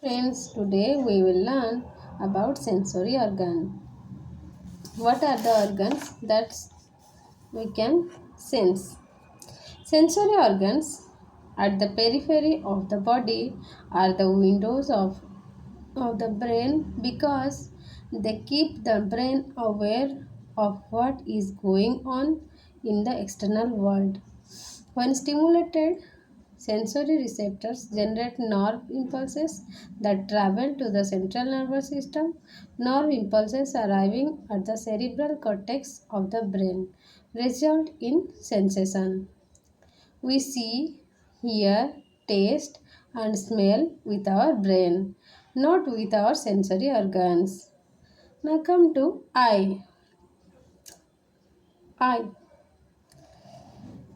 Friends, today we will learn about sensory organ. What are the organs that we can sense? Sensory organs at the periphery of the body are the windows of the brain because they keep the brain aware of what is going on in the external world. When stimulated, sensory receptors generate nerve impulses that travel to the central nervous system. Nerve impulses arriving at the cerebral cortex of the brain result in sensation. We see, hear, taste, and smell with our brain, not with our sensory organs. Now come to eye. Eye.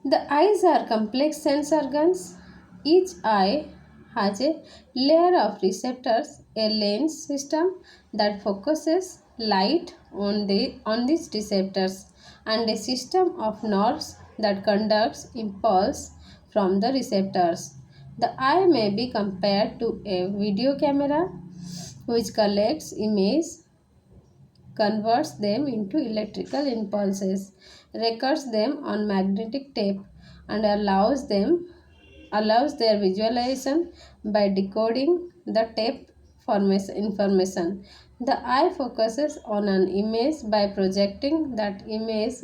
The eyes are complex sense organs. Each eye has a layer of receptors, a lens system that focuses light on these receptors, and a system of nerves that conducts impulse from the receptors. The eye may be compared to a video camera which collects images, converts them into electrical impulses, records them on magnetic tape, and allows their visualization by decoding the tape information. The eye focuses on an image by projecting that image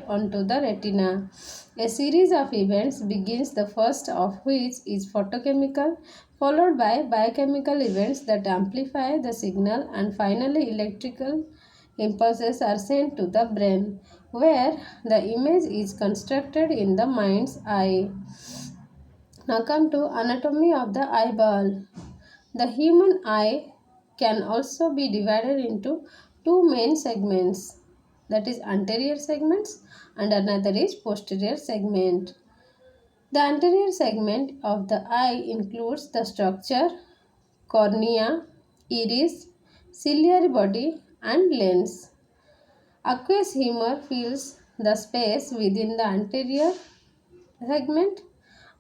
onto the retina. A series of events begins, the first of which is photochemical, followed by biochemical events that amplify the signal, and finally electrical impulses are sent to the brain, where the image is constructed in the mind's eye. Now come to anatomy of the eyeball. The human eye can also be divided into two main segments, that is anterior segments and another is posterior segment. The anterior segment of the eye includes the structure, cornea, iris, ciliary body and lens. Aqueous humor fills the space within the anterior segment,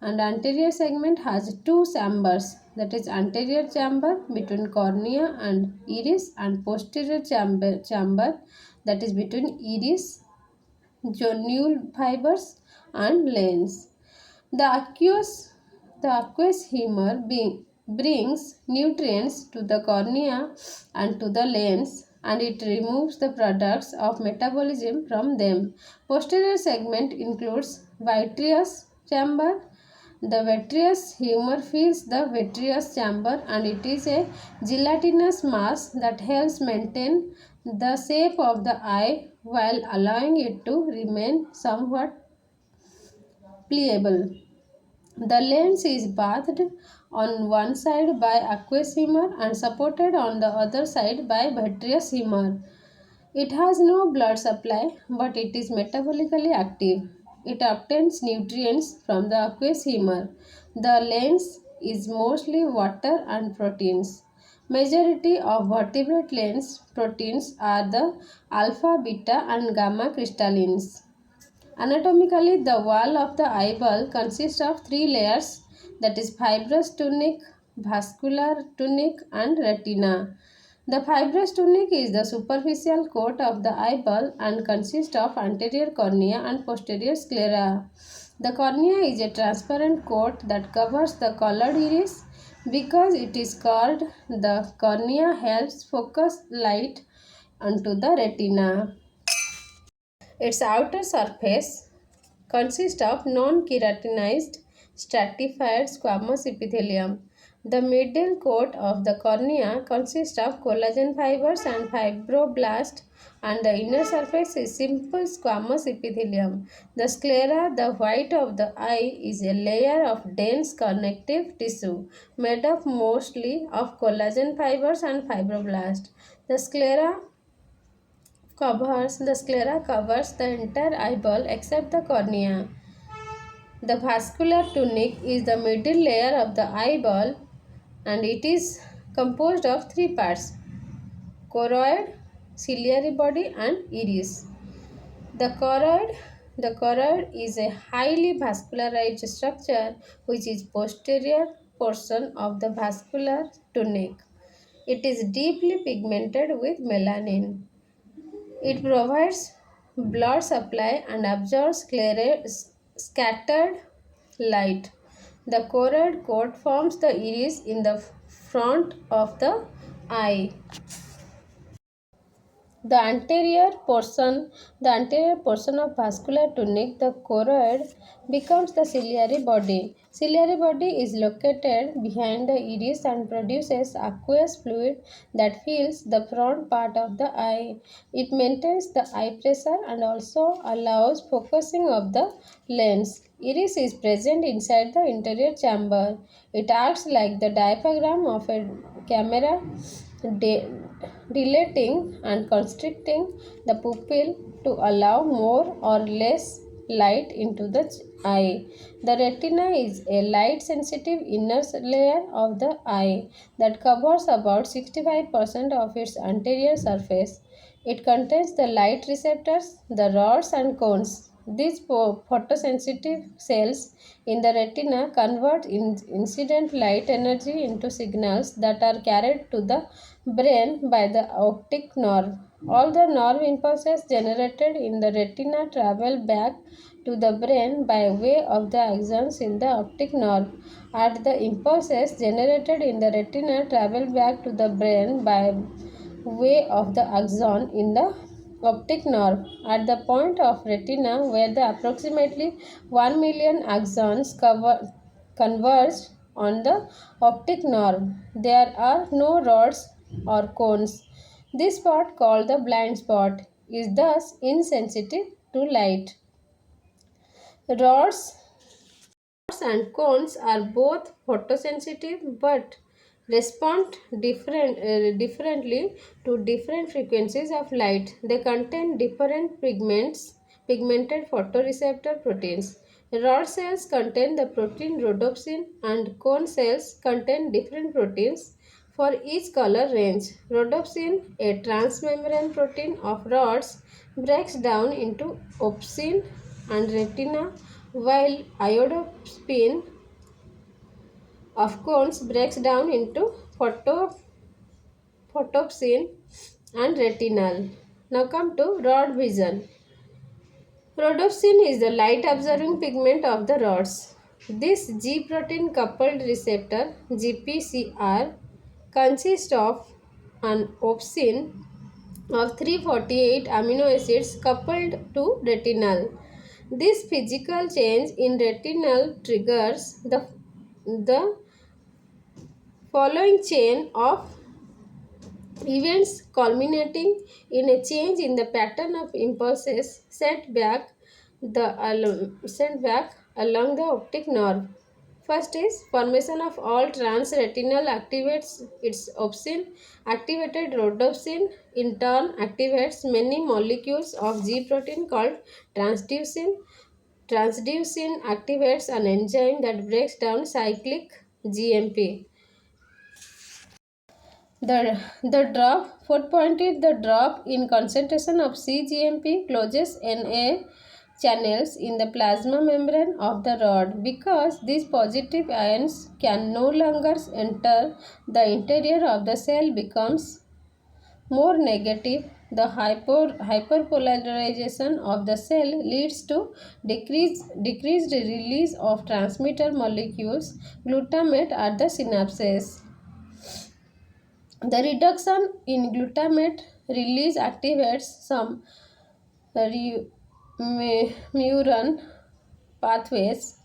and anterior segment has two chambers, that is anterior chamber between cornea and iris and posterior chamber that is between iris, geniule fibers and lens. The aqueous, the aqueous humor brings nutrients to the cornea and to the lens, and it removes the products of metabolism from them. Posterior segment includes vitreous chamber. The vitreous humor fills the vitreous chamber, and it is a gelatinous mass that helps maintain the shape of the eye while allowing it to remain somewhat pliable. The lens is bathed on one side by aqueous humor and supported on the other side by vitreous humor. It has no blood supply, but it is metabolically active. It obtains nutrients from the aqueous humor. The lens is mostly water and proteins. Majority of vertebrate lens proteins are the alpha, beta and gamma crystallines. Anatomically, the wall of the eyeball consists of three layers, that is fibrous tunic, vascular tunic and retina. The fibrous tunic is the superficial coat of the eyeball and consists of anterior cornea and posterior sclera. The cornea is a transparent coat that covers the colored iris. Because it is curved, the cornea helps focus light onto the retina. Its outer surface consists of non-keratinized stratified squamous epithelium. The middle coat of the cornea consists of collagen fibers and fibroblasts, and the inner surface is simple squamous epithelium. The sclera, the white of the eye, is a layer of dense connective tissue made up mostly of collagen fibers and fibroblasts. The sclera covers the entire eyeball except the cornea. The vascular tunic is the middle layer of the eyeball, and it is composed of three parts: choroid, ciliary body and iris. The choroid is a highly vascularized structure which is posterior portion of the vascular tunic. It is deeply pigmented with melanin. It provides blood supply and absorbs scattered light. The choroid coat forms the iris in the front of the eye. The anterior portion of vascular tunic, the choroid, becomes the ciliary body. Ciliary body is located behind the iris and produces aqueous fluid that fills the front part of the eye. It maintains the eye pressure and also allows focusing of the lens. Iris is present inside the interior chamber. It acts like the diaphragm of a camera, de- dilating and constricting the pupil to allow more or less light into the eye. The retina is a light sensitive inner layer of the eye that covers about 65% of its anterior surface. It contains the light receptors, the rods and cones. These photosensitive cells in the retina convert incident light energy into signals that are carried to the brain by the optic nerve. All the nerve impulses generated in the retina travel back to the brain by way of the axons in the optic nerve. And the impulses generated in the retina travel back to the brain by way of the axon in the optic nerve. At the point of retina where the approximately 1 million axons converge on the optic nerve, there are no rods or cones. This spot, called the blind spot, is thus insensitive to light. Rods and cones are both photosensitive but respond differently to different frequencies of light. They contain different pigmented photoreceptor proteins. Rod cells contain the protein rhodopsin and cone cells contain different proteins for each color range. Rhodopsin, a transmembrane protein of rods, breaks down into opsin and retina, while iodopsin of cones breaks down into photopsin and retinal. Now come to rod vision. Rhodopsin is the light absorbing pigment of the rods. This G protein coupled receptor GPCR consists of an opsin of 348 amino acids coupled to retinal. This physical change in retinal triggers the following chain of events culminating in a change in the pattern of impulses sent back along the optic nerve. First is formation of all transretinal activates its opsin. Activated rhodopsin in turn activates many molecules of G protein called transducin. Transducin activates an enzyme that breaks down cyclic GMP. Fourth point is the drop in concentration of cGMP closes Na channels in the plasma membrane of the rod. Because these positive ions can no longer enter the interior of the cell becomes more negative. The hyperpolarization of the cell leads to decreased release of transmitter molecules glutamate at the synapses. The reduction in glutamate release activates some neuron pathways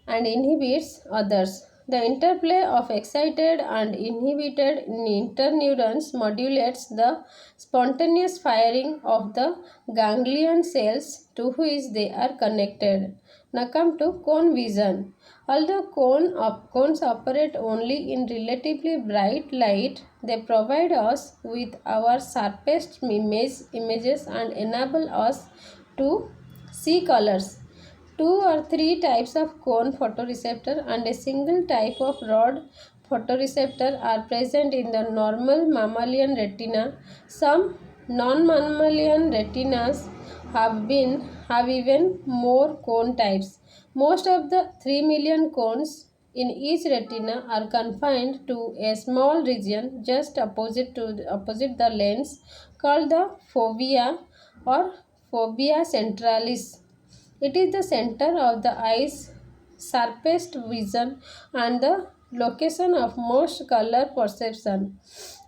and inhibits others. The interplay of excited and inhibited interneurons modulates the spontaneous firing of the ganglion cells to which they are connected. Now come to cone vision. Although cones operate only in relatively bright light, they provide us with our sharpest images and enable us to see colors. Two or three types of cone photoreceptor and a single type of rod photoreceptor are present in the normal mammalian retina. Some non-mammalian retinas have even more cone types. Most of the 3 million cones in each retina are confined to a small region just opposite the lens called the fovea or fovea centralis. It is the center of the eye's sharpest vision and the location of most color perception.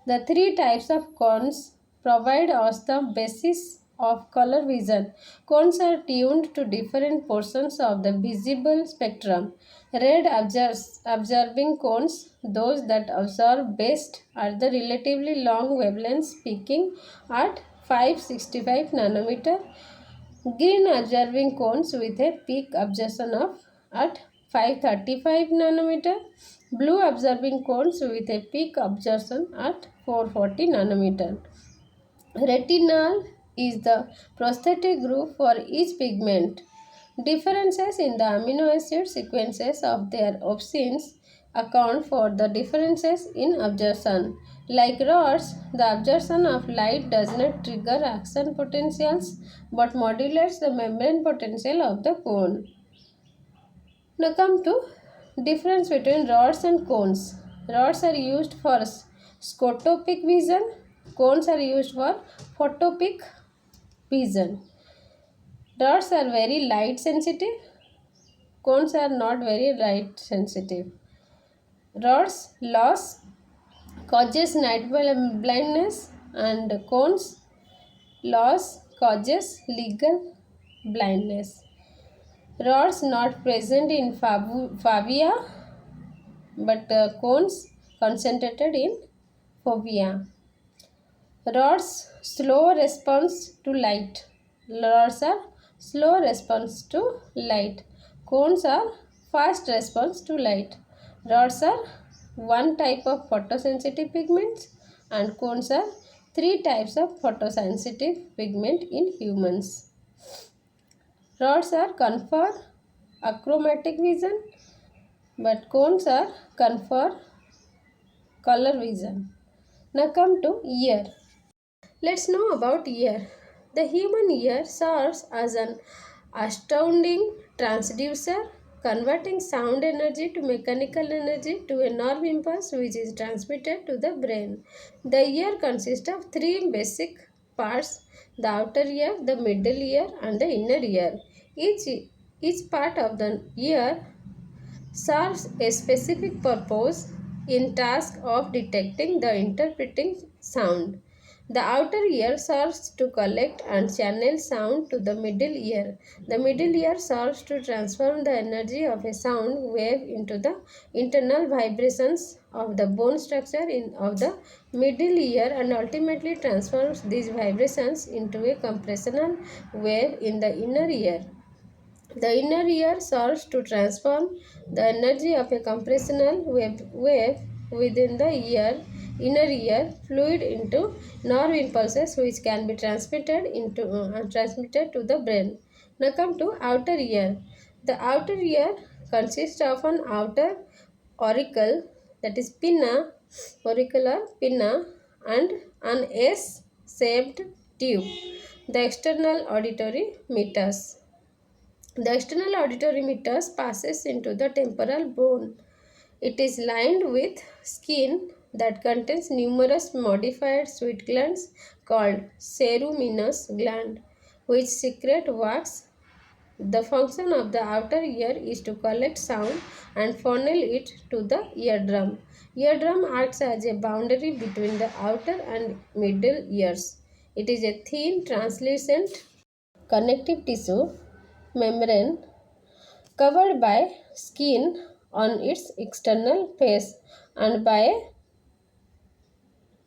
The three types of cones provide us the basis of color vision. Cones are tuned to different portions of the visible spectrum. Red observing cones, those that observe best, are the relatively long wavelengths peaking at 565 nanometer. Green observing cones with a peak absorption of at 535 nanometer. Blue observing cones with a peak absorption at 440 nanometer. Retinal is the prosthetic group for each pigment. Differences in the amino acid sequences of their opsins account for the differences in absorption. Like rods, the absorption of light does not trigger action potentials but modulates the membrane potential of the cone. Now come to difference between rods and cones. Rods are used for scotopic vision. Cones are used for photopic vision. Rods are very light sensitive. Cones are not very light sensitive. Rods loss causes night blindness and cones loss causes legal blindness. Rods not present in fovea but cones concentrated in fovea. Rods slow response to light. Rods are slow response to light. Cones are fast response to light. Rods are one type of photosensitive pigments and cones are three types of photosensitive pigment in humans. Rods are confer achromatic vision but cones are confer color vision. Now come to ear. Let's know about ear. The human ear serves as an astounding transducer, converting sound energy to mechanical energy to a nerve impulse which is transmitted to the brain. The ear consists of three basic parts: the outer ear, the middle ear, and the inner ear. Each part of the ear serves a specific purpose in task of detecting the interpreting sound. The outer ear serves to collect and channel sound to the middle ear. The middle ear serves to transform the energy of a sound wave into the internal vibrations of the bone structure of the middle ear and ultimately transforms these vibrations into a compressional wave in the inner ear. The inner ear serves to transform the energy of a compressional wave within the inner ear fluid into nerve impulses which can be transmitted to the brain. Now come to outer ear. The outer ear consists of an outer auricle, that is pinna, auricular pinna, and an S-shaped tube, the external auditory meatus. The external auditory meatus passes into the temporal bone. It is lined with skin that contains numerous modified sweat glands called ceruminous gland, which secrete wax. The function of the outer ear is to collect sound and funnel it to the eardrum. Eardrum acts as a boundary between the outer and middle ears. It is a thin, translucent connective tissue membrane covered by skin on its external face and by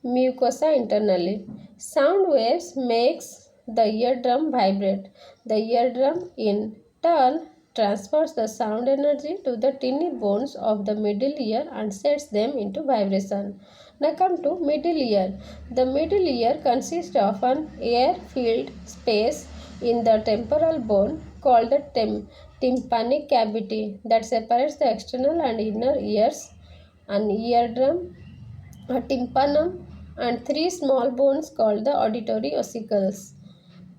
mucosa internally. Sound waves makes the eardrum vibrate. The eardrum in turn transfers the sound energy to the tiny bones of the middle ear and sets them into vibration. Now come to middle ear. The middle ear consists of an air-filled space in the temporal bone called the tympanic cavity that separates the external and inner ears. An eardrum, a tympanum, and three small bones called the auditory ossicles.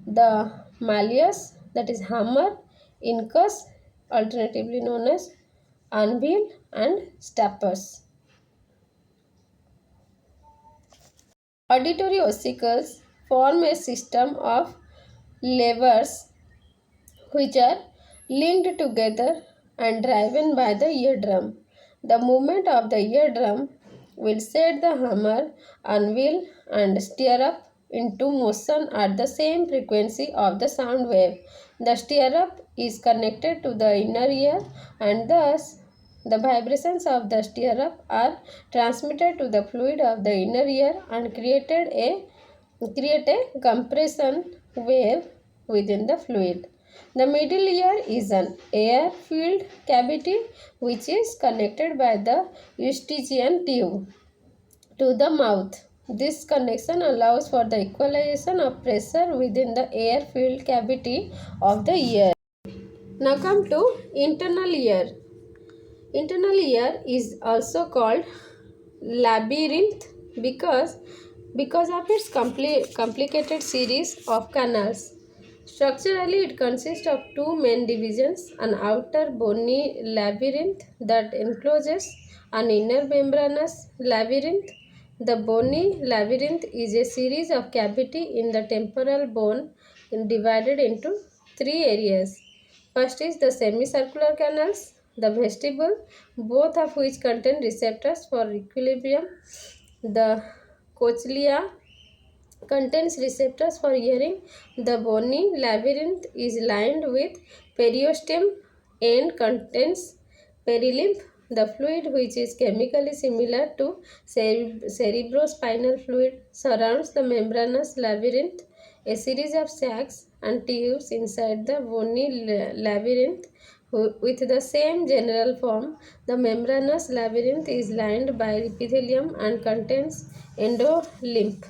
The malleus, that is hammer, incus, alternatively known as anvil, and stapes. Auditory ossicles form a system of levers which are linked together and driven by the eardrum. The movement of the eardrum will set the hammer on wheel and stirrup into motion at the same frequency of the sound wave. The stirrup is connected to the inner ear, and thus the vibrations of the stirrup are transmitted to the fluid of the inner ear and create a compression wave within the fluid. The middle ear is an air-filled cavity which is connected by the eustachian tube to the mouth. This connection allows for the equalization of pressure within the air-filled cavity of the ear. Now come to internal ear. Internal ear is also called labyrinth because of its complicated series of canals. Structurally, it consists of two main divisions, an outer bony labyrinth that encloses an inner membranous labyrinth. The bony labyrinth is a series of cavity in the temporal bone divided into three areas. First is the semicircular canals, the vestibule, both of which contain receptors for equilibrium. The cochlea contains receptors for hearing. The bony labyrinth is lined with periosteum and contains perilymph, the fluid which is chemically similar to cerebrospinal fluid surrounds the membranous labyrinth. A series of sacs and tubes inside the bony labyrinth with the same general form. The membranous labyrinth is lined by epithelium and contains endolymph.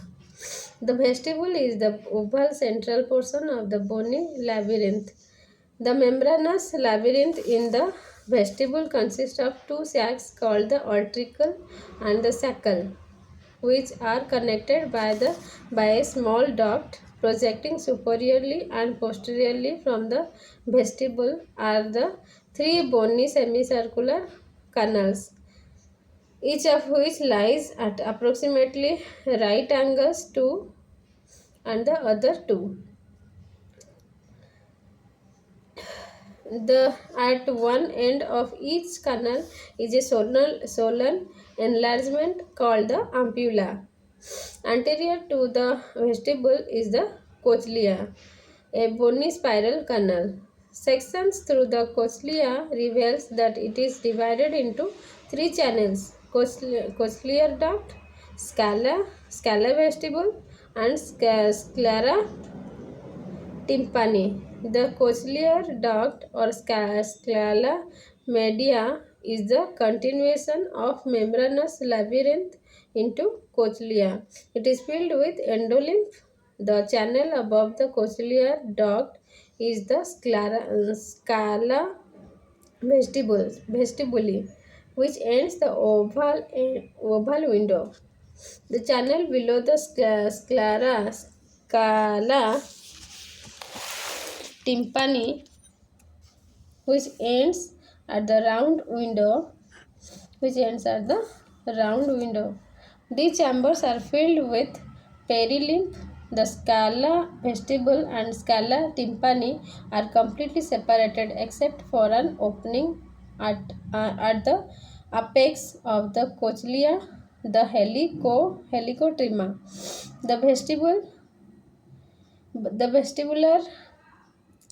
The vestibule is the oval central portion of the bony labyrinth. The membranous labyrinth in the vestibule consists of two sacs called the utricle and the saccal, which are connected by a small duct projecting superiorly and posteriorly from the vestibule are the three bony semicircular canals, each of which lies at approximately right angles to and the other two. At one end of each canal is a swollen enlargement called the ampulla. Anterior to the vestibule is the cochlea, a bony spiral canal. Sections through the cochlea reveals that it is divided into three channels: cochlear duct, scala vestibule, and sclera tympani. The cochlear duct or scala media is the continuation of membranous labyrinth into cochlea. It is filled with endolymph. The channel above the cochlear duct is the scala vestibuli, which ends the oval window. The channel below the scala tympani, which ends at the round window, These chambers are filled with perilymph. The scala vestibule and scala tympani are completely separated except for an opening at the apex of the cochlea, the helicotrema. The vestibular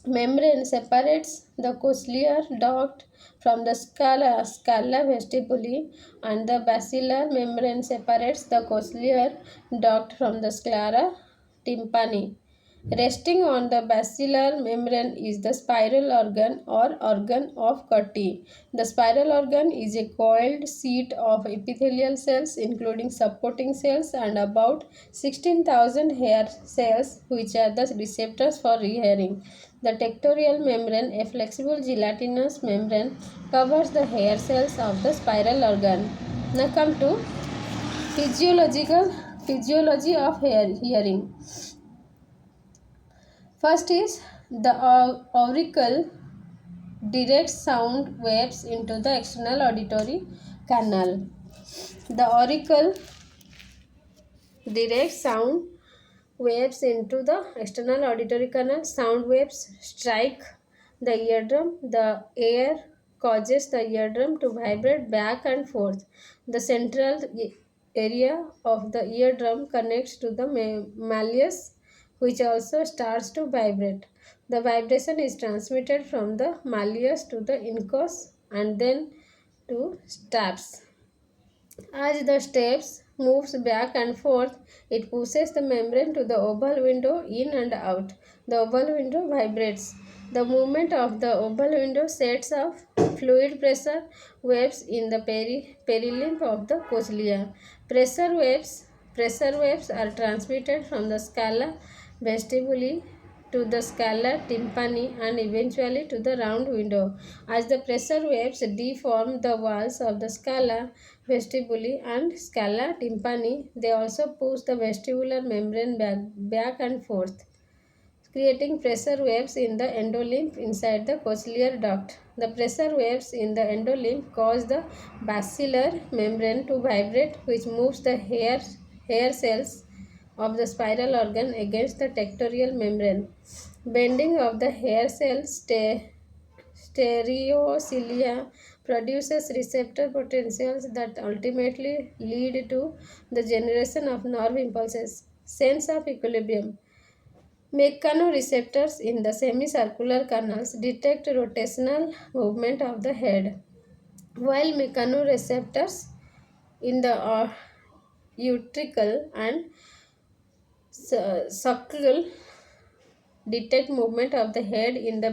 membrane separates the cochlear duct from the scala vestibuli, and the basilar membrane separates the cochlear duct from the sclera tympani. Resting on the basilar membrane is the spiral organ or organ of Corti. The spiral organ is a coiled sheet of epithelial cells including supporting cells and about 16,000 hair cells which are the receptors for hearing. The tectorial membrane, a flexible gelatinous membrane, covers the hair cells of the spiral organ. Now come to physiology of hearing. First is the auricle directs sound waves into the external auditory canal. The auricle directs sound waves into the external auditory canal. Sound waves strike the eardrum. The air causes the eardrum to vibrate back and forth. The central area of the eardrum connects to the malleus, which also starts to vibrate. The vibration is transmitted from the malleus to the incus and then to stapes. As the stapes moves back and forth, it pushes the membrane to the oval window in and out. The oval window vibrates. The movement of the oval window sets off fluid pressure waves in the perilymph of the cochlea. Pressure waves are transmitted from the scala vestibuli to the scala tympani and eventually to the round window. As the pressure waves deform the walls of the scala vestibuli and scala tympani, they also push the vestibular membrane back and forth, creating pressure waves in the endolymph inside the cochlear duct. The pressure waves in the endolymph cause the basilar membrane to vibrate, which moves the hair cells of the spiral organ against the tectorial membrane. Bending of the hair cells stereocilia produces receptor potentials that ultimately lead to the generation of nerve impulses. Sense of equilibrium. Mechanoreceptors in the semicircular canals detect rotational movement of the head, while mechanoreceptors in the utricle and sacral detect movement of the head in the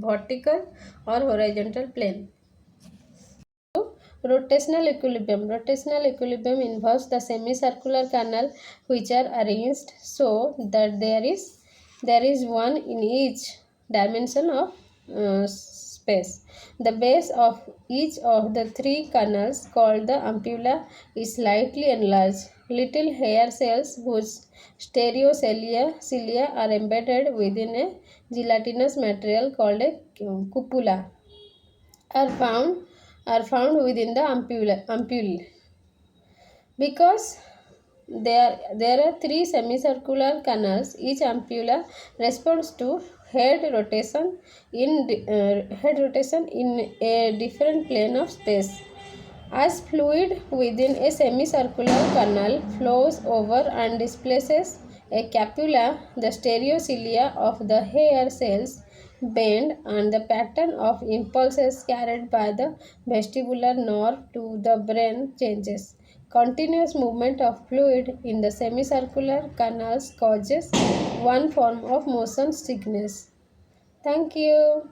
vertical or horizontal plane. Rotational equilibrium. Rotational equilibrium involves the semicircular canal which are arranged so that there is one in each dimension of space. The base of each of the three canals, called the ampulla, is slightly enlarged. Little hair cells whose stereocilia are embedded within a gelatinous material called a cupula are found within the ampulle. Because there are three semicircular canals, each ampulla responds to head rotation in a different plane of space. As fluid within a semicircular canal flows over and displaces a capula, the stereocilia of the hair cells bend and the pattern of impulses carried by the vestibular nerve to the brain changes. Continuous movement of fluid in the semicircular canals causes one form of motion sickness. Thank you.